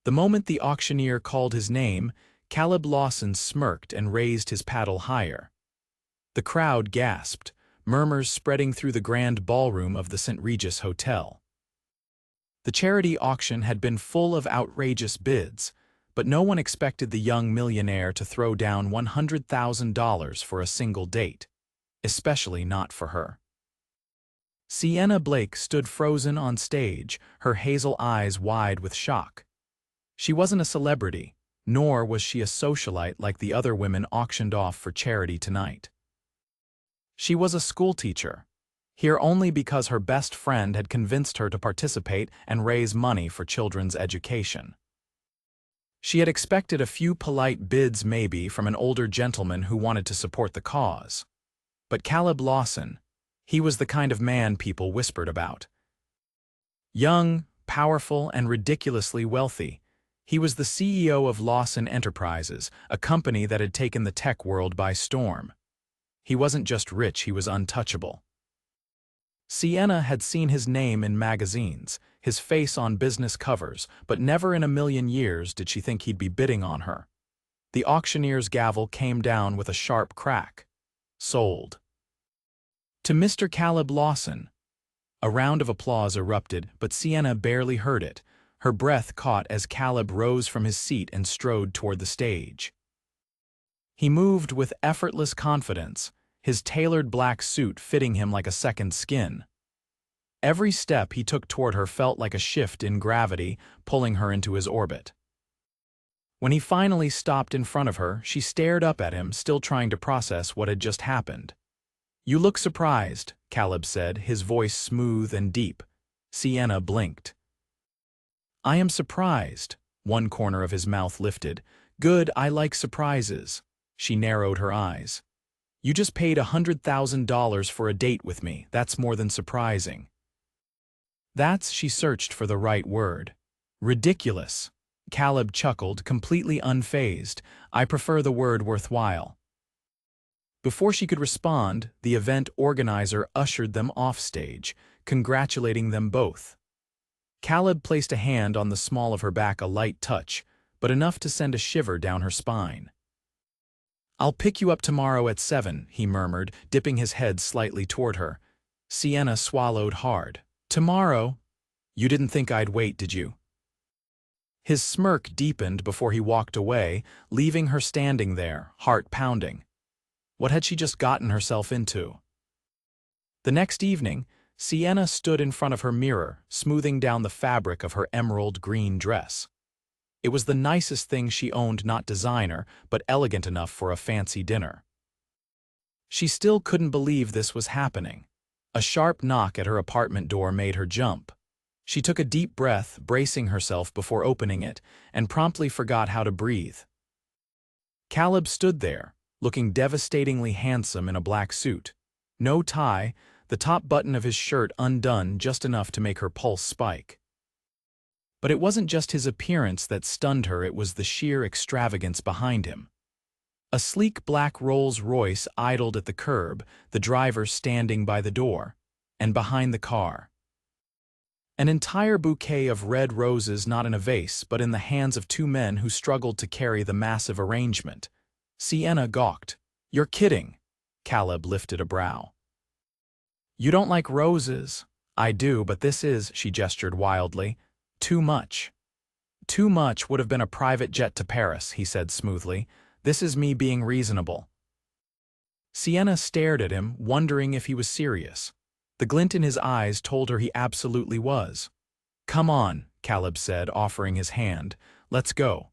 The moment the auctioneer called his name, Caleb Lawson smirked and raised his paddle higher. The crowd gasped, murmurs spreading through the grand ballroom of the St. Regis Hotel. The charity auction had been full of outrageous bids, but no one expected the young millionaire to throw down $100,000 for a single date, especially not for her. Sienna Blake stood frozen on stage, her hazel eyes wide with shock. She wasn't a celebrity, nor was she a socialite like the other women auctioned off for charity tonight. She was a schoolteacher, here only because her best friend had convinced her to participate and raise money for children's education. She had expected a few polite bids maybe from an older gentleman who wanted to support the cause. But Caleb Lawson, he was the kind of man people whispered about. Young, powerful, and ridiculously wealthy, he was the CEO of Lawson Enterprises, a company that had taken the tech world by storm. He wasn't just rich, he was untouchable. Sienna had seen his name in magazines, his face on business covers, but never in a million years did she think he'd be bidding on her. The auctioneer's gavel came down with a sharp crack. Sold. To Mr. Caleb Lawson. A round of applause erupted, but Sienna barely heard it. Her breath caught as Caleb rose from his seat and strode toward the stage. He moved with effortless confidence, his tailored black suit fitting him like a second skin. Every step he took toward her felt like a shift in gravity, pulling her into his orbit. When he finally stopped in front of her, she stared up at him, still trying to process what had just happened. "You look surprised," Caleb said, his voice smooth and deep. Sienna blinked. "I am surprised," one corner of his mouth lifted. "Good, I like surprises." She narrowed her eyes. "You just paid $100,000 for a date with me. That's more than surprising." She searched for the right word. "Ridiculous." Caleb chuckled, completely unfazed. "I prefer the word worthwhile." Before she could respond, the event organizer ushered them off stage, congratulating them both. Caleb placed a hand on the small of her back, a light touch, but enough to send a shiver down her spine. "I'll pick you up tomorrow at 7, he murmured, dipping his head slightly toward her. Sienna swallowed hard. "Tomorrow? You didn't think I'd wait, did you?" His smirk deepened before he walked away, leaving her standing there, heart pounding. What had she just gotten herself into? The next evening, Sienna stood in front of her mirror, smoothing down the fabric of her emerald green dress. It was the nicest thing she owned, not designer, but elegant enough for a fancy dinner. She still couldn't believe this was happening. A sharp knock at her apartment door made her jump. She took a deep breath, bracing herself before opening it, and promptly forgot how to breathe. Caleb stood there, looking devastatingly handsome in a black suit. No tie, the top button of his shirt undone just enough to make her pulse spike. But it wasn't just his appearance that stunned her, it was the sheer extravagance behind him. A sleek black Rolls-Royce idled at the curb, the driver standing by the door, and behind the car. An entire bouquet of red roses, not in a vase, but in the hands of two men who struggled to carry the massive arrangement. Sienna gawked. "You're kidding." Caleb lifted a brow. "You don't like roses?" "I do, but this is," she gestured wildly, "too much." "Too much would have been a private jet to Paris," he said smoothly. "This is me being reasonable." Sienna stared at him, wondering if he was serious. The glint in his eyes told her he absolutely was. "Come on," Caleb said, offering his hand. "Let's go."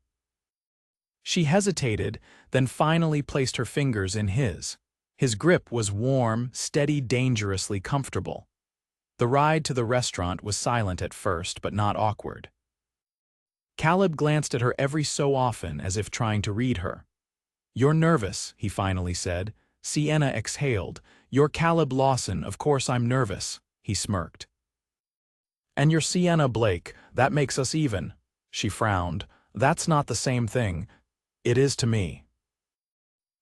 She hesitated, then finally placed her fingers in his. His grip was warm, steady, dangerously comfortable. The ride to the restaurant was silent at first, but not awkward. Caleb glanced at her every so often, as if trying to read her. "You're nervous," he finally said. Sienna exhaled. "You're Caleb Lawson, of course I'm nervous," he smirked. "And you're Sienna Blake, that makes us even." She frowned. "That's not the same thing." "It is to me."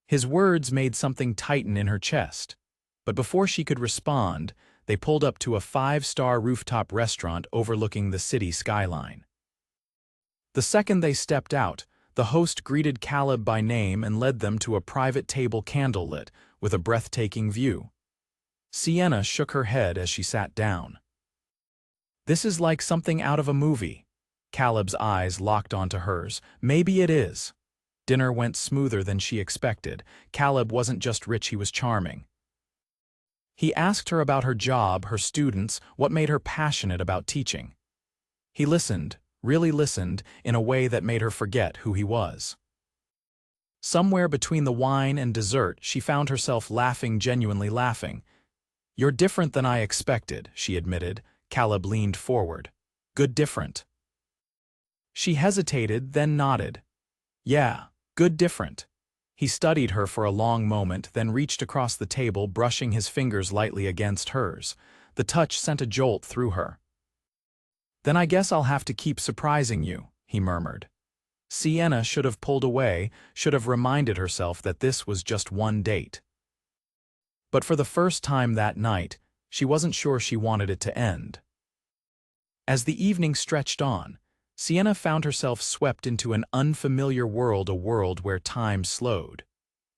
His words made something tighten in her chest, but before she could respond, they pulled up to a 5-star rooftop restaurant overlooking the city skyline. The second they stepped out, the host greeted Caleb by name and led them to a private table candlelit, with a breathtaking view. Sienna shook her head as she sat down. "This is like something out of a movie." Caleb's eyes locked onto hers. "Maybe it is." Dinner went smoother than she expected. Caleb wasn't just rich, he was charming. He asked her about her job, her students, what made her passionate about teaching. He listened, really listened, in a way that made her forget who he was. Somewhere between the wine and dessert, she found herself laughing, genuinely laughing. "You're different than I expected," she admitted. Caleb leaned forward. "Good different." She hesitated, then nodded. "Yeah, good different." He studied her for a long moment, then reached across the table, brushing his fingers lightly against hers. The touch sent a jolt through her. "Then I guess I'll have to keep surprising you," he murmured. Sienna should have pulled away, should have reminded herself that this was just one date. But for the first time that night, she wasn't sure she wanted it to end. As the evening stretched on, Sienna found herself swept into an unfamiliar world, a world where time slowed,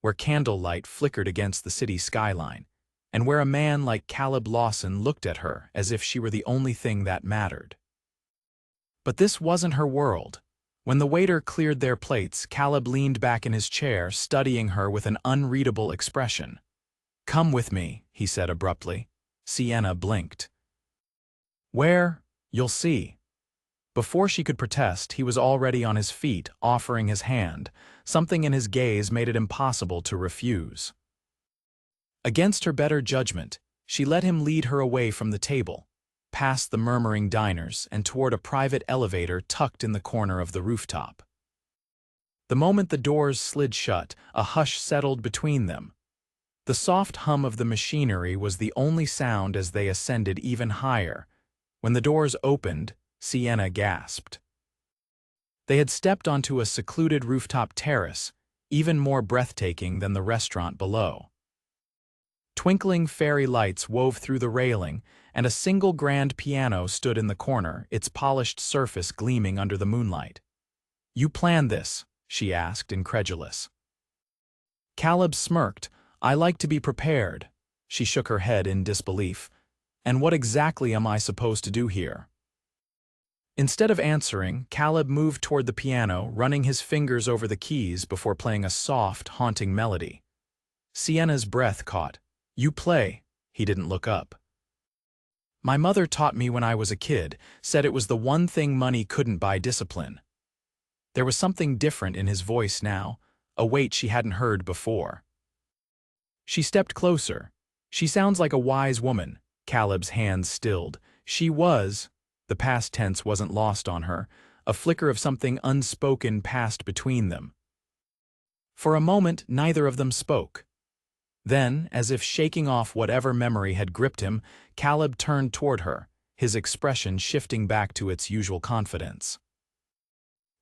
where candlelight flickered against the city skyline, and where a man like Caleb Lawson looked at her as if she were the only thing that mattered. But this wasn't her world. When the waiter cleared their plates, Caleb leaned back in his chair, studying her with an unreadable expression. "Come with me," he said abruptly. Sienna blinked. "Where? You'll see." Before she could protest, he was already on his feet, offering his hand. Something in his gaze made it impossible to refuse. Against her better judgment, she let him lead her away from the table, past the murmuring diners and toward a private elevator tucked in the corner of the rooftop. The moment the doors slid shut, a hush settled between them. The soft hum of the machinery was the only sound as they ascended even higher. When the doors opened, Sienna gasped. They had stepped onto a secluded rooftop terrace, even more breathtaking than the restaurant below. Twinkling fairy lights wove through the railing, and a single grand piano stood in the corner, its polished surface gleaming under the moonlight. "You planned this?" she asked, incredulous. Caleb smirked. "I like to be prepared." She shook her head in disbelief. "And what exactly am I supposed to do here?" Instead of answering, Caleb moved toward the piano, running his fingers over the keys before playing a soft, haunting melody. Sienna's breath caught. "You play." He didn't look up. "My mother taught me when I was a kid, said it was the one thing money couldn't buy: discipline." There was something different in his voice now, a weight she hadn't heard before. She stepped closer. "She sounds like a wise woman." Caleb's hands stilled. "She was." The past tense wasn't lost on her. A flicker of something unspoken passed between them. For a moment, neither of them spoke. Then, as if shaking off whatever memory had gripped him, Caleb turned toward her, his expression shifting back to its usual confidence.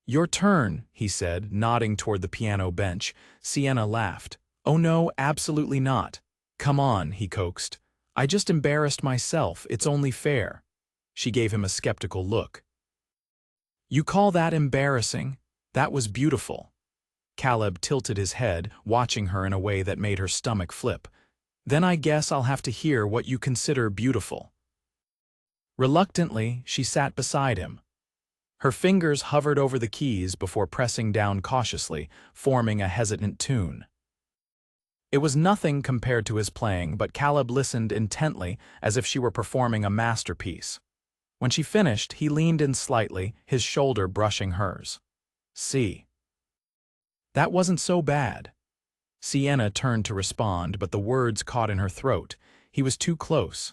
"Your turn," he said, nodding toward the piano bench. Sienna laughed. "Oh no, absolutely not." "Come on," he coaxed. "I just embarrassed myself. It's only fair." She gave him a skeptical look. "You call that embarrassing? That was beautiful." Caleb tilted his head, watching her in a way that made her stomach flip. "Then I guess I'll have to hear what you consider beautiful." Reluctantly, she sat beside him. Her fingers hovered over the keys before pressing down cautiously, forming a hesitant tune. It was nothing compared to his playing, but Caleb listened intently as if she were performing a masterpiece. When she finished, he leaned in slightly, his shoulder brushing hers. "See. That wasn't so bad." Sienna turned to respond, but the words caught in her throat. He was too close.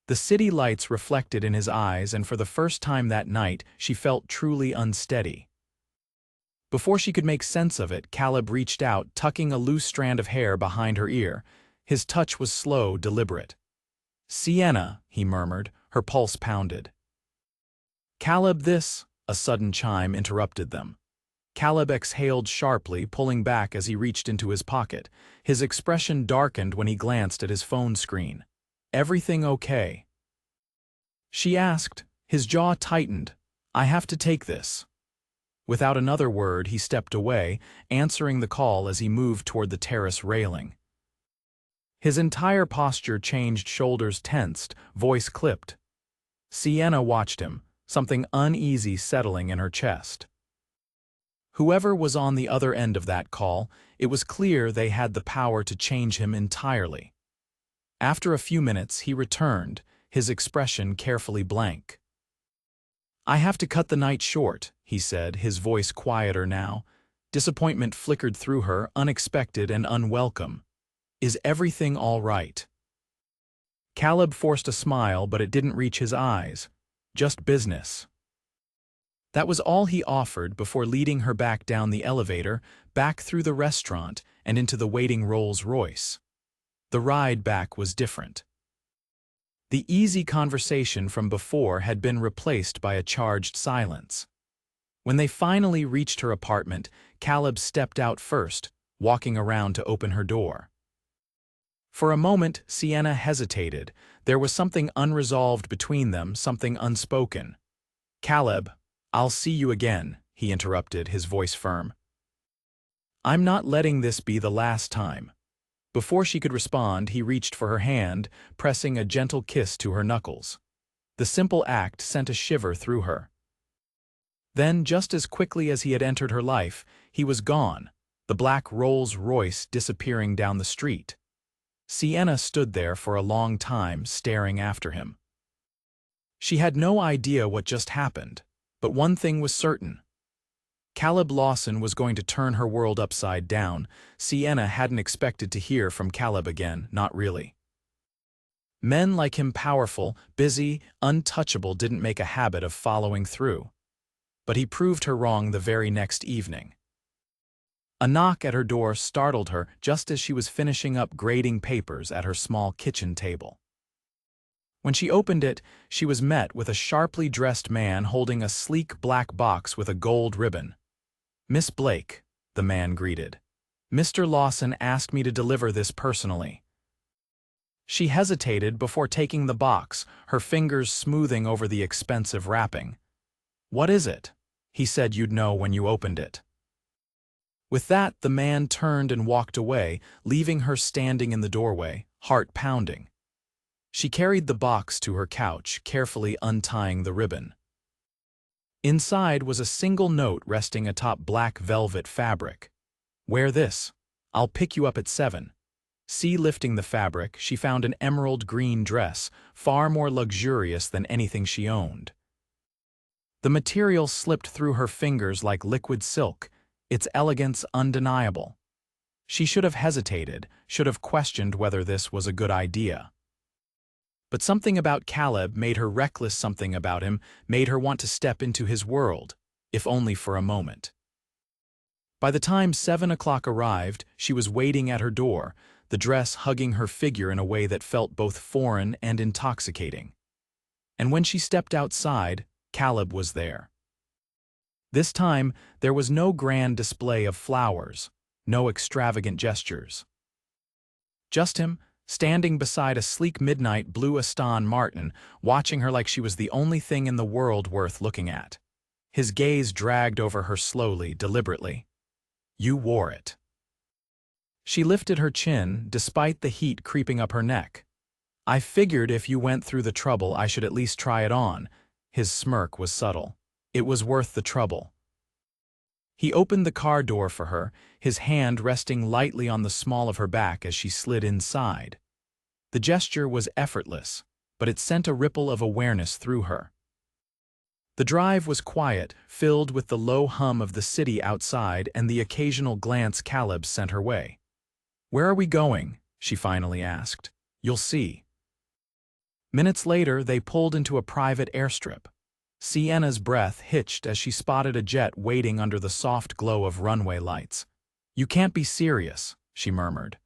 The city lights reflected in his eyes, and for the first time that night, she felt truly unsteady. Before she could make sense of it, Caleb reached out, tucking a loose strand of hair behind her ear. His touch was slow, deliberate. "Sienna," he murmured, her pulse pounded. "Caleb, this—" A sudden chime interrupted them. Caleb exhaled sharply, pulling back as he reached into his pocket. His expression darkened when he glanced at his phone screen. "Everything okay?" she asked. His jaw tightened. "I have to take this." Without another word, he stepped away, answering the call as he moved toward the terrace railing. His entire posture changed, shoulders tensed, voice clipped. Sienna watched him, something uneasy settling in her chest. Whoever was on the other end of that call, it was clear they had the power to change him entirely. After a few minutes, he returned, his expression carefully blank. "I have to cut the night short," he said, his voice quieter now. Disappointment flickered through her, unexpected and unwelcome. "Is everything all right?" Caleb forced a smile, but it didn't reach his eyes. "Just business." That was all he offered before leading her back down the elevator, back through the restaurant, and into the waiting Rolls-Royce. The ride back was different. The easy conversation from before had been replaced by a charged silence. When they finally reached her apartment, Caleb stepped out first, walking around to open her door. For a moment, Sienna hesitated. There was something unresolved between them, something unspoken. "Caleb, I'll see you again," he interrupted, his voice firm. "I'm not letting this be the last time." Before she could respond, he reached for her hand, pressing a gentle kiss to her knuckles. The simple act sent a shiver through her. Then, just as quickly as he had entered her life, he was gone, the black Rolls-Royce disappearing down the street. Sienna stood there for a long time, staring after him. She had no idea what just happened, but one thing was certain. Caleb Lawson was going to turn her world upside down. Sienna hadn't expected to hear from Caleb again, not really. Men like him, powerful, busy, untouchable, didn't make a habit of following through. But he proved her wrong the very next evening. A knock at her door startled her just as she was finishing up grading papers at her small kitchen table. When she opened it, she was met with a sharply dressed man holding a sleek black box with a gold ribbon. "Miss Blake," the man greeted. "Mr. Lawson asked me to deliver this personally." She hesitated before taking the box, her fingers smoothing over the expensive wrapping. "What is it?" He said. "You'd know when you opened it." With that, the man turned and walked away, leaving her standing in the doorway, heart pounding. She carried the box to her couch, carefully untying the ribbon. Inside was a single note resting atop black velvet fabric. "Wear this. I'll pick you up at 7. Lifting the fabric, she found an emerald green dress, far more luxurious than anything she owned. The material slipped through her fingers like liquid silk, its elegance undeniable. She should have hesitated, should have questioned whether this was a good idea. But something about Caleb made her reckless, something about him made her want to step into his world, if only for a moment. By the time 7 o'clock arrived, she was waiting at her door, the dress hugging her figure in a way that felt both foreign and intoxicating. And when she stepped outside, Caleb was there. This time, there was no grand display of flowers, no extravagant gestures. Just him, standing beside a sleek midnight blue Aston Martin, watching her like she was the only thing in the world worth looking at. His gaze dragged over her slowly, deliberately. "You wore it." She lifted her chin, despite the heat creeping up her neck. "I figured if you went through the trouble, I should at least try it on." His smirk was subtle. "It was worth the trouble." He opened the car door for her, his hand resting lightly on the small of her back as she slid inside. The gesture was effortless, but it sent a ripple of awareness through her. The drive was quiet, filled with the low hum of the city outside and the occasional glance Caleb sent her way. "Where are we going?" she finally asked. "You'll see." Minutes later, they pulled into a private airstrip. Sienna's breath hitched as she spotted a jet waiting under the soft glow of runway lights. "You can't be serious," she murmured.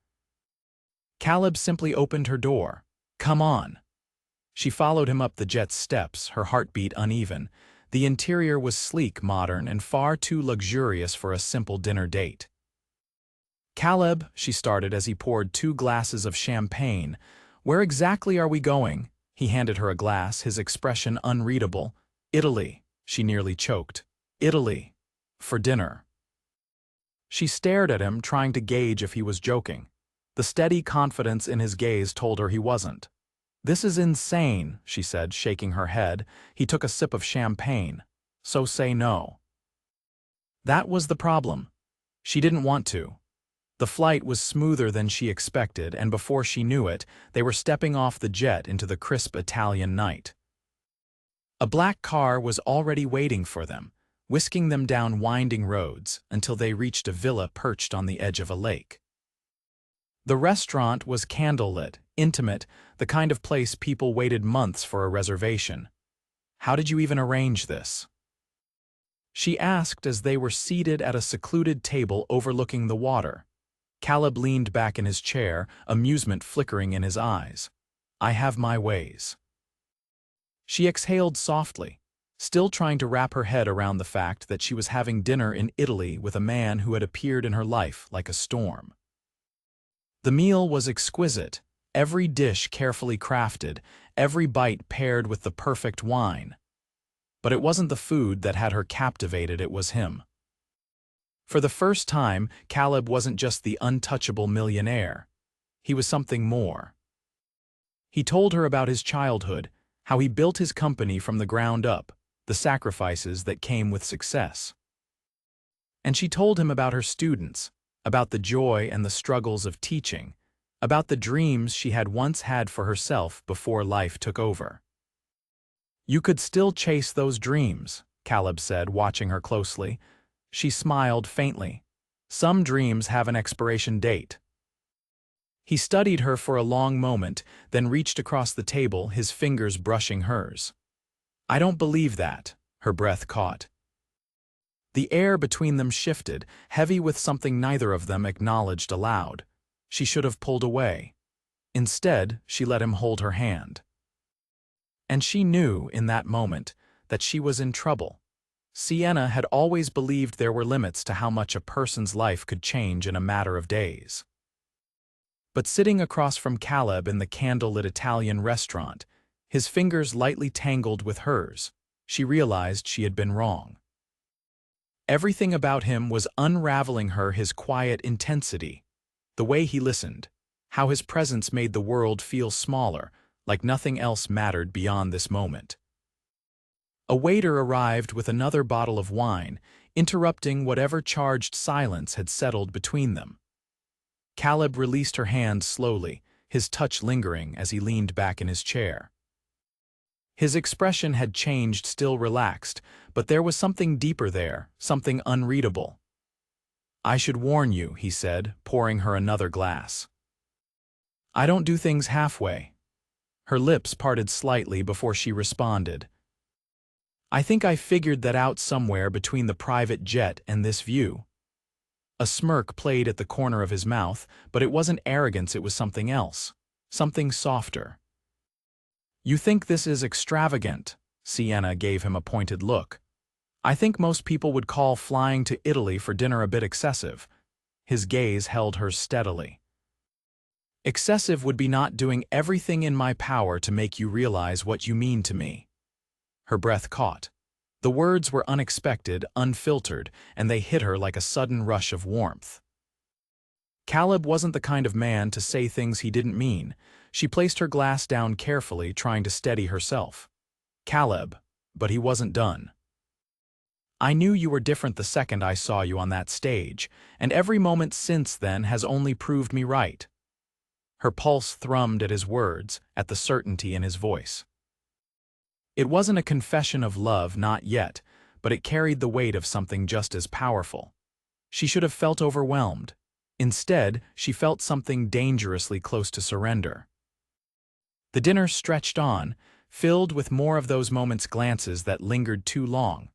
Caleb simply opened her door. "Come on." She followed him up the jet's steps, her heartbeat uneven. The interior was sleek, modern, and far too luxurious for a simple dinner date. "Caleb," she started as he poured 2 glasses of champagne. "Where exactly are we going?" He handed her a glass, his expression unreadable. "Italy," she nearly choked. "Italy. For dinner. She stared at him, trying to gauge if he was joking. The steady confidence in his gaze told her he wasn't. "This is insane," she said, shaking her head. He took a sip of champagne. "So say no." That was the problem. She didn't want to. The flight was smoother than she expected, and before she knew it, they were stepping off the jet into the crisp Italian night. A black car was already waiting for them, whisking them down winding roads until they reached a villa perched on the edge of a lake. The restaurant was candlelit, intimate, the kind of place people waited months for a reservation. "How did you even arrange this?" she asked as they were seated at a secluded table overlooking the water. Caleb leaned back in his chair, amusement flickering in his eyes. "I have my ways." She exhaled softly, still trying to wrap her head around the fact that she was having dinner in Italy with a man who had appeared in her life like a storm. The meal was exquisite, every dish carefully crafted, every bite paired with the perfect wine. But it wasn't the food that had her captivated, it was him. For the first time, Caleb wasn't just the untouchable millionaire. He was something more. He told her about his childhood, how he built his company from the ground up, the sacrifices that came with success. And she told him about her students, about the joy and the struggles of teaching, about the dreams she had once had for herself before life took over. "You could still chase those dreams," Caleb said, watching her closely. She smiled faintly. "Some dreams have an expiration date." He studied her for a long moment, then reached across the table, his fingers brushing hers. "I don't believe that," her breath caught. The air between them shifted, heavy with something neither of them acknowledged aloud. She should have pulled away. Instead, she let him hold her hand. And she knew, in that moment, that she was in trouble. Sienna had always believed there were limits to how much a person's life could change in a matter of days. But sitting across from Caleb in the candlelit Italian restaurant, his fingers lightly tangled with hers, she realized she had been wrong. Everything about him was unraveling her, his quiet intensity, the way he listened, how his presence made the world feel smaller, like nothing else mattered beyond this moment. A waiter arrived with another bottle of wine, interrupting whatever charged silence had settled between them. Caleb released her hand slowly, his touch lingering as he leaned back in his chair. His expression had changed, still relaxed, but there was something deeper there, something unreadable. "I should warn you," he said, pouring her another glass. "I don't do things halfway." Her lips parted slightly before she responded. "I think I figured that out somewhere between the private jet and this view." A smirk played at the corner of his mouth, but it wasn't arrogance, it was something else, something softer. "You think this is extravagant?" Sienna gave him a pointed look. "I think most people would call flying to Italy for dinner a bit excessive." His gaze held hers steadily. "Excessive would be not doing everything in my power to make you realize what you mean to me." Her breath caught. The words were unexpected, unfiltered, and they hit her like a sudden rush of warmth. Caleb wasn't the kind of man to say things he didn't mean. She placed her glass down carefully, trying to steady herself. "Caleb," but he wasn't done. "I knew you were different the second I saw you on that stage, and every moment since then has only proved me right." Her pulse thrummed at his words, at the certainty in his voice. It wasn't a confession of love, not yet, but it carried the weight of something just as powerful. She should have felt overwhelmed. Instead, she felt something dangerously close to surrender. The dinner stretched on, filled with more of those moments, glances that lingered too long,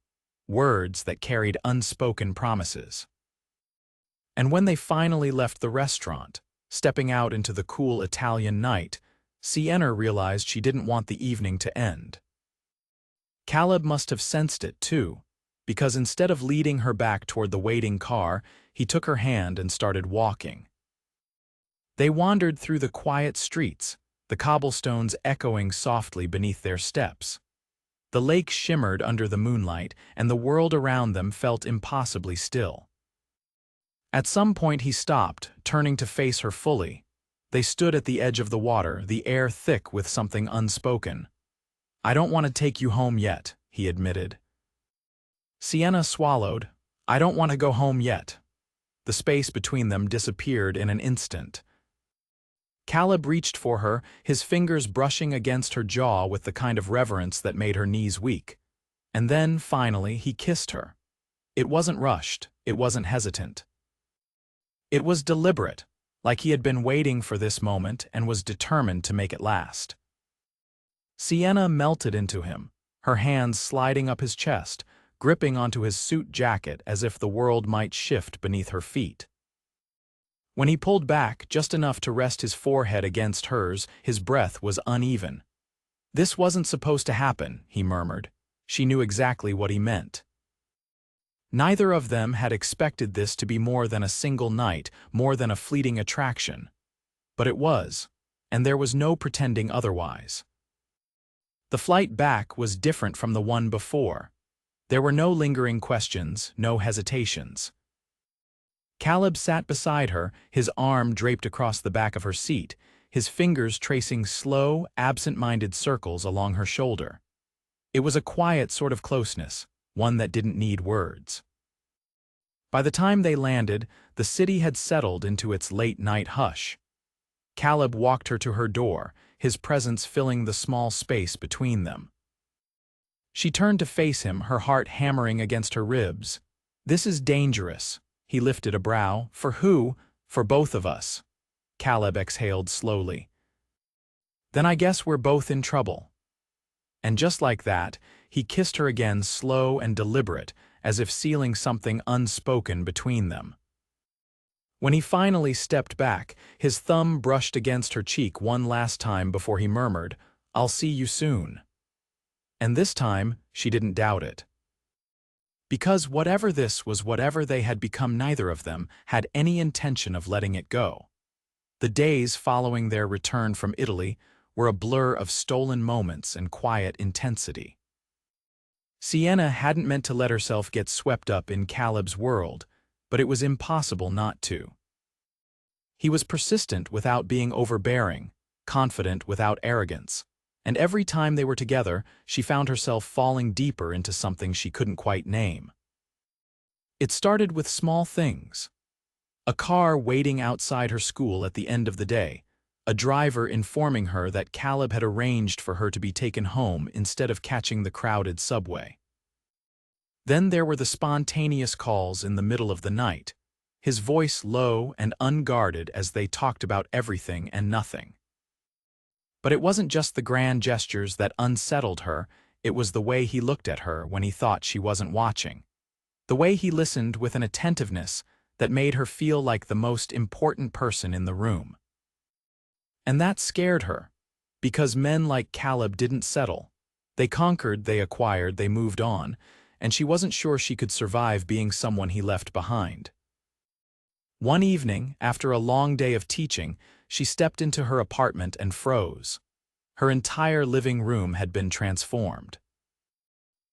words that carried unspoken promises. And when they finally left the restaurant, stepping out into the cool Italian night, Sienna realized she didn't want the evening to end. Caleb must have sensed it too, because instead of leading her back toward the waiting car, he took her hand and started walking. They wandered through the quiet streets, the cobblestones echoing softly beneath their steps. The lake shimmered under the moonlight, and the world around them felt impossibly still. At some point he stopped, turning to face her fully. They stood at the edge of the water, the air thick with something unspoken. "I don't want to take you home yet," he admitted. Sienna swallowed. "I don't want to go home yet." The space between them disappeared in an instant. Caleb reached for her, his fingers brushing against her jaw with the kind of reverence that made her knees weak. And then, finally, he kissed her. It wasn't rushed, it wasn't hesitant. It was deliberate, like he had been waiting for this moment and was determined to make it last. Sienna melted into him, her hands sliding up his chest, gripping onto his suit jacket as if the world might shift beneath her feet. When he pulled back just enough to rest his forehead against hers, his breath was uneven. "This wasn't supposed to happen," he murmured. She knew exactly what he meant. Neither of them had expected this to be more than a single night, more than a fleeting attraction. But it was, and there was no pretending otherwise. The flight back was different from the one before. There were no lingering questions, no hesitations. Caleb sat beside her, his arm draped across the back of her seat, his fingers tracing slow, absent-minded circles along her shoulder. It was a quiet sort of closeness, one that didn't need words. By the time they landed, the city had settled into its late-night hush. Caleb walked her to her door, his presence filling the small space between them. She turned to face him, her heart hammering against her ribs. "This is dangerous." He lifted a brow. "For who?" "For both of us." Caleb exhaled slowly. "Then I guess we're both in trouble." And just like that, he kissed her again, slow and deliberate, as if sealing something unspoken between them. When he finally stepped back, his thumb brushed against her cheek one last time before he murmured, "I'll see you soon." And this time, she didn't doubt it. Because whatever this was, whatever they had become, neither of them had any intention of letting it go. The days following their return from Italy were a blur of stolen moments and quiet intensity. Sienna hadn't meant to let herself get swept up in Caleb's world, but it was impossible not to. He was persistent without being overbearing, confident without arrogance, and every time they were together, she found herself falling deeper into something she couldn't quite name. It started with small things. A car waiting outside her school at the end of the day, a driver informing her that Caleb had arranged for her to be taken home instead of catching the crowded subway. Then there were the spontaneous calls in the middle of the night, his voice low and unguarded as they talked about everything and nothing. But it wasn't just the grand gestures that unsettled her, it was the way he looked at her when he thought she wasn't watching. The way he listened with an attentiveness that made her feel like the most important person in the room. And that scared her, because men like Caleb didn't settle. They conquered, they acquired, they moved on, and she wasn't sure she could survive being someone he left behind. One evening, after a long day of teaching, she stepped into her apartment and froze. Her entire living room had been transformed.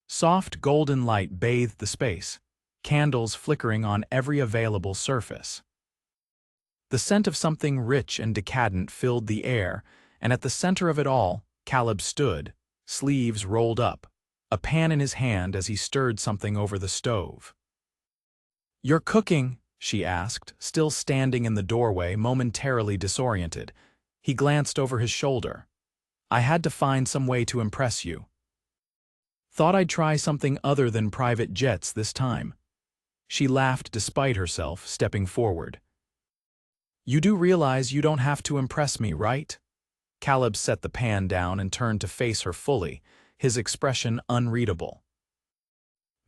Soft golden light bathed the space, candles flickering on every available surface. The scent of something rich and decadent filled the air, and at the center of it all, Caleb stood, sleeves rolled up, a pan in his hand as he stirred something over the stove. "You're cooking?" she asked, still standing in the doorway, momentarily disoriented. He glanced over his shoulder. "I had to find some way to impress you. Thought I'd try something other than private jets this time." She laughed despite herself, stepping forward. "You do realize you don't have to impress me, right?" Caleb set the pan down and turned to face her fully, his expression unreadable.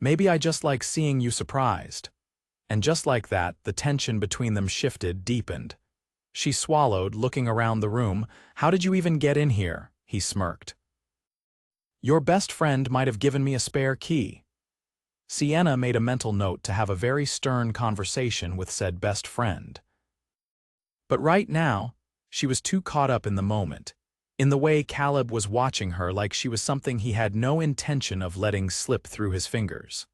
"Maybe I just like seeing you surprised." And just like that, the tension between them shifted, deepened. She swallowed, looking around the room. "How did you even get in here?" he smirked. "Your best friend might have given me a spare key." Sienna made a mental note to have a very stern conversation with said best friend. But right now, she was too caught up in the moment. in the way Caleb was watching her like she was something he had no intention of letting slip through his fingers.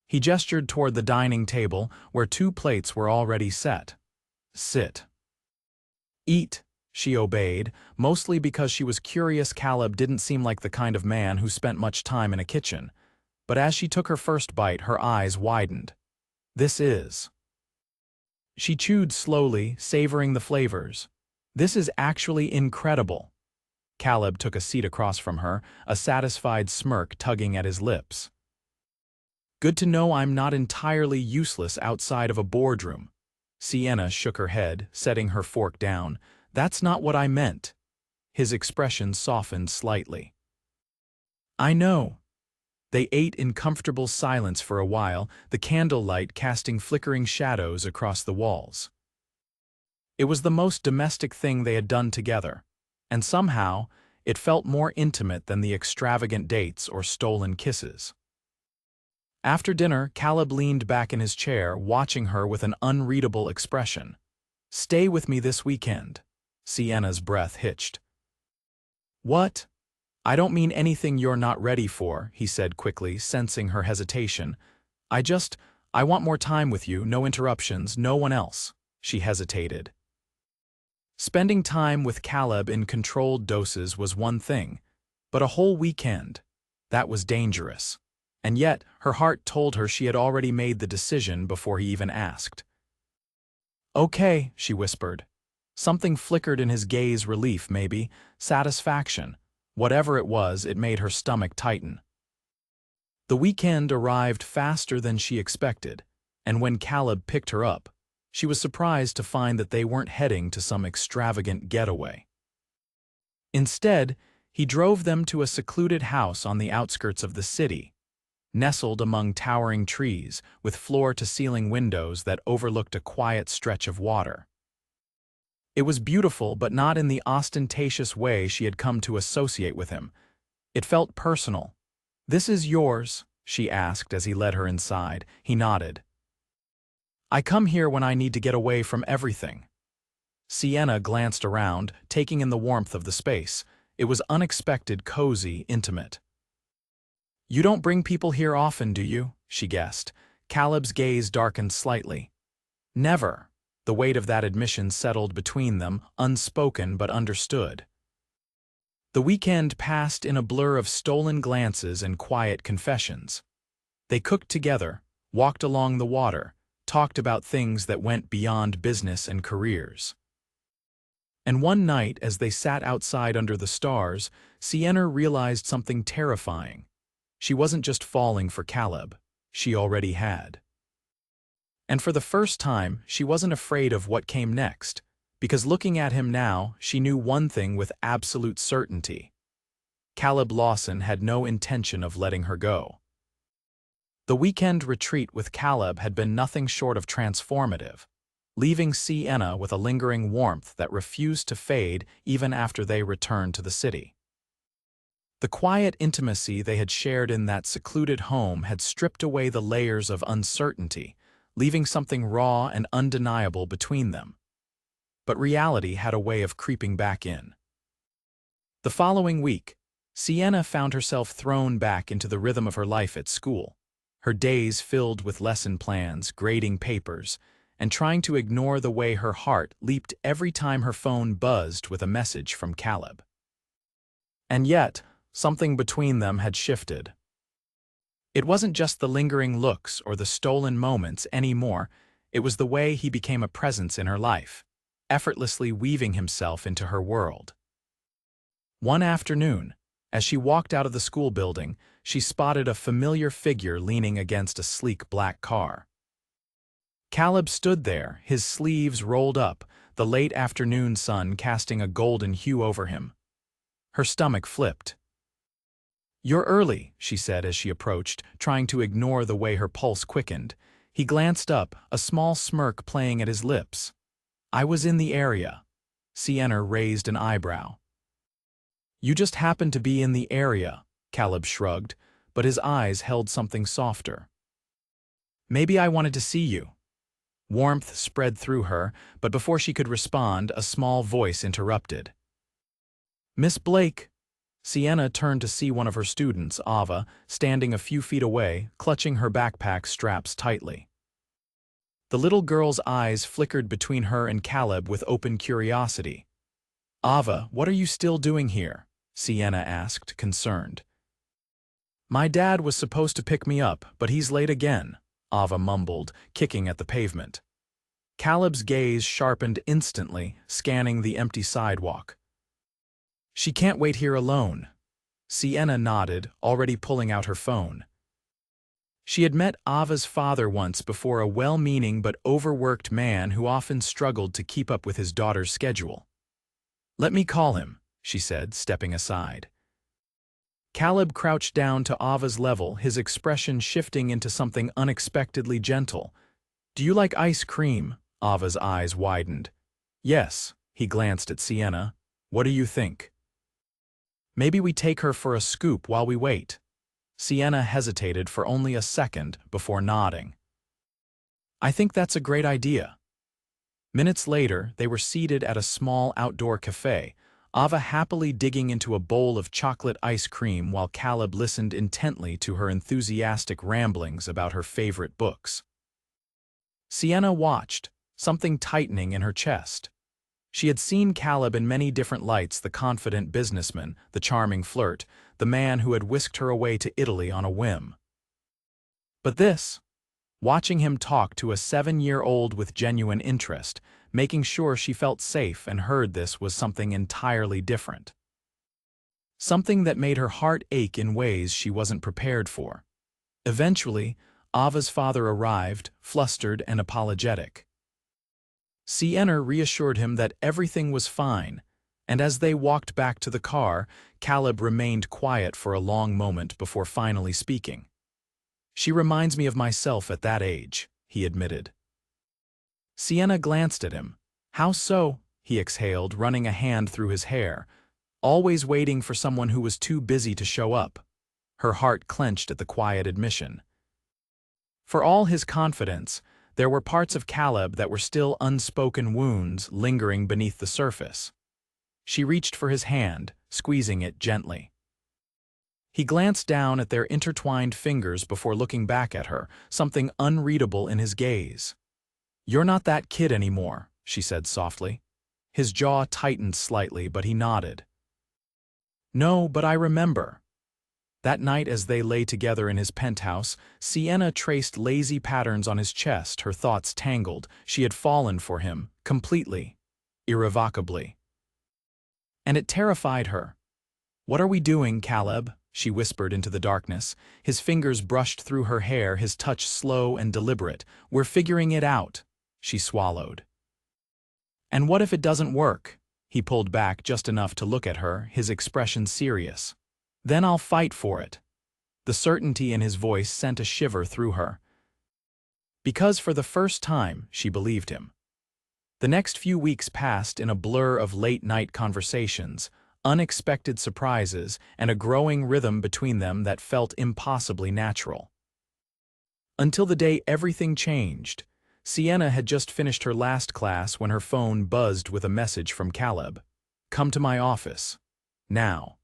He gestured toward the dining table, where 2 plates were already set. "Sit." "Eat," she obeyed, mostly because she was curious. Caleb didn't seem like the kind of man who spent much time in a kitchen, but as she took her first bite, her eyes widened. "This is." She chewed slowly, savoring the flavors. "This is actually incredible." Caleb took a seat across from her, a satisfied smirk tugging at his lips. "Good to know I'm not entirely useless outside of a boardroom." Sienna shook her head, setting her fork down. "That's not what I meant." His expression softened slightly. "I know." They ate in comfortable silence for a while, the candlelight casting flickering shadows across the walls. It was the most domestic thing they had done together, and somehow it felt more intimate than the extravagant dates or stolen kisses. After dinner, Caleb leaned back in his chair, watching her with an unreadable expression. "Stay with me this weekend." Sienna's breath hitched. "What?" "I don't mean anything you're not ready for," he said quickly, sensing her hesitation. I want more time with you, no interruptions, no one else." She hesitated. Spending time with Caleb in controlled doses was one thing, but a whole weekend, that was dangerous. And yet, her heart told her she had already made the decision before he even asked. "Okay," she whispered. Something flickered in his gaze, relief maybe, satisfaction. Whatever it was, it made her stomach tighten. The weekend arrived faster than she expected, and when Caleb picked her up, she was surprised to find that they weren't heading to some extravagant getaway. Instead, he drove them to a secluded house on the outskirts of the city, nestled among towering trees with floor-to-ceiling windows that overlooked a quiet stretch of water. It was beautiful, but not in the ostentatious way she had come to associate with him. It felt personal. "This is yours?" she asked as he led her inside. He nodded. "I come here when I need to get away from everything." Sienna glanced around, taking in the warmth of the space. It was unexpected, cozy, intimate. "You don't bring people here often, do you?" she guessed. Caleb's gaze darkened slightly. "Never." The weight of that admission settled between them, unspoken but understood. The weekend passed in a blur of stolen glances and quiet confessions. They cooked together, walked along the water, talked about things that went beyond business and careers. And one night, as they sat outside under the stars, Sienna realized something terrifying. She wasn't just falling for Caleb, she already had. And for the first time, she wasn't afraid of what came next, because looking at him now, she knew one thing with absolute certainty. Caleb Lawson had no intention of letting her go. The weekend retreat with Caleb had been nothing short of transformative, leaving Sienna with a lingering warmth that refused to fade even after they returned to the city. The quiet intimacy they had shared in that secluded home had stripped away the layers of uncertainty, leaving something raw and undeniable between them. But reality had a way of creeping back in. The following week, Sienna found herself thrown back into the rhythm of her life at school, her days filled with lesson plans, grading papers, and trying to ignore the way her heart leaped every time her phone buzzed with a message from Caleb. And yet, something between them had shifted. It wasn't just the lingering looks or the stolen moments anymore, it was the way he became a presence in her life, effortlessly weaving himself into her world. One afternoon, as she walked out of the school building, she spotted a familiar figure leaning against a sleek black car. Caleb stood there, his sleeves rolled up, the late afternoon sun casting a golden hue over him. Her stomach flipped. "You're early," she said as she approached, trying to ignore the way her pulse quickened. He glanced up, a small smirk playing at his lips. "I was in the area." Sienna raised an eyebrow. "You just happened to be in the area," Caleb shrugged, but his eyes held something softer. "Maybe I wanted to see you." Warmth spread through her, but before she could respond, a small voice interrupted. Miss Blake. Sienna turned to see one of her students, Ava, standing a few feet away, clutching her backpack straps tightly. The little girl's eyes flickered between her and Caleb with open curiosity. Ava, what are you still doing here? Sienna asked, concerned. My dad was supposed to pick me up, but he's late again, Ava mumbled, kicking at the pavement. Caleb's gaze sharpened instantly, scanning the empty sidewalk. She can't wait here alone. Sienna nodded, already pulling out her phone. She had met Ava's father once before, a well-meaning but overworked man who often struggled to keep up with his daughter's schedule. Let me call him, she said, stepping aside. Caleb crouched down to Ava's level, his expression shifting into something unexpectedly gentle. Do you like ice cream? Ava's eyes widened. Yes, he glanced at Sienna. What do you think? Maybe we take her for a scoop while we wait. Sienna hesitated for only a second before nodding. I think that's a great idea. Minutes later, they were seated at a small outdoor cafe, Ava happily digging into a bowl of chocolate ice cream while Caleb listened intently to her enthusiastic ramblings about her favorite books. Sienna watched, something tightening in her chest. She had seen Caleb in many different lights: the confident businessman, the charming flirt, the man who had whisked her away to Italy on a whim. But this, watching him talk to a 7-year-old with genuine interest, making sure she felt safe and heard, this was something entirely different. Something that made her heart ache in ways she wasn't prepared for. Eventually, Ava's father arrived, flustered and apologetic. Sienna reassured him that everything was fine, and as they walked back to the car, Caleb remained quiet for a long moment before finally speaking. She reminds me of myself at that age, he admitted. Sienna glanced at him. How so? He exhaled, running a hand through his hair, always waiting for someone who was too busy to show up. Her heart clenched at the quiet admission. For all his confidence, there were parts of Caleb that were still unspoken wounds lingering beneath the surface. She reached for his hand, squeezing it gently. He glanced down at their intertwined fingers before looking back at her, something unreadable in his gaze. You're not that kid anymore, she said softly. His jaw tightened slightly, but he nodded. No, but I remember. That night as they lay together in his penthouse, Sienna traced lazy patterns on his chest, her thoughts tangled. She had fallen for him, completely, irrevocably. And it terrified her. What are we doing, Caleb? She whispered into the darkness. His fingers brushed through her hair, his touch slow and deliberate. We're figuring it out, she swallowed. And what if it doesn't work? He pulled back just enough to look at her, his expression serious. Then I'll fight for it. The certainty in his voice sent a shiver through her. Because for the first time, she believed him. The next few weeks passed in a blur of late-night conversations, unexpected surprises, and a growing rhythm between them that felt impossibly natural. Until the day everything changed. Sienna had just finished her last class when her phone buzzed with a message from Caleb. Come to my office. Now.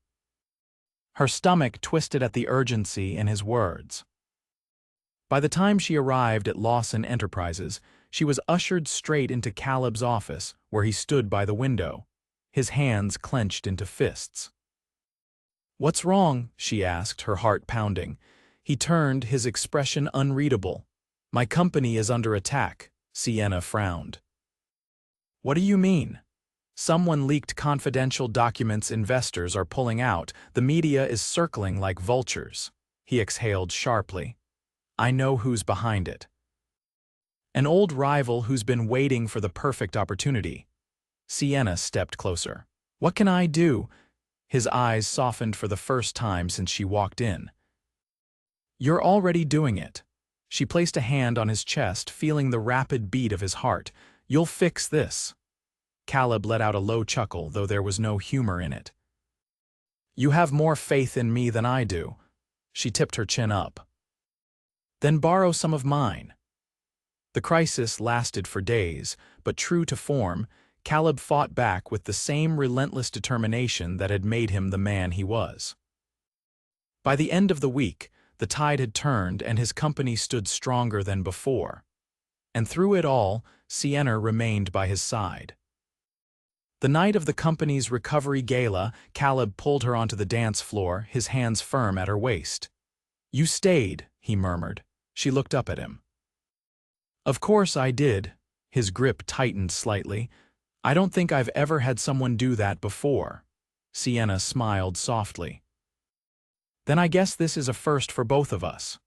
Her stomach twisted at the urgency in his words. By the time she arrived at Lawson Enterprises, she was ushered straight into Caleb's office, where he stood by the window, his hands clenched into fists. What's wrong? She asked, her heart pounding. He turned, his expression unreadable. My company is under attack, Sienna frowned. What do you mean? Someone leaked confidential documents. Investors are pulling out. The media is circling like vultures. He exhaled sharply. I know who's behind it. An old rival who's been waiting for the perfect opportunity. Sienna stepped closer. What can I do? His eyes softened for the first time since she walked in. You're already doing it. She placed a hand on his chest, feeling the rapid beat of his heart. You'll fix this. Caleb let out a low chuckle, though there was no humor in it. You have more faith in me than I do. She tipped her chin up. Then borrow some of mine. The crisis lasted for days, but true to form, Caleb fought back with the same relentless determination that had made him the man he was. By the end of the week, the tide had turned and his company stood stronger than before. And through it all, Sienna remained by his side. The night of the company's recovery gala, Caleb pulled her onto the dance floor, his hands firm at her waist. "You stayed," he murmured. She looked up at him. "Of course I did." His grip tightened slightly. "I don't think I've ever had someone do that before." Sienna smiled softly. "Then I guess this is a first for both of us."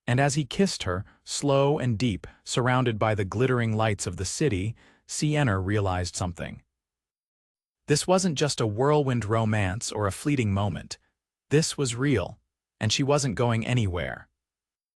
And as he kissed her, slow and deep, surrounded by the glittering lights of the city, Sienna realized something. This wasn't just a whirlwind romance or a fleeting moment. This was real, and she wasn't going anywhere.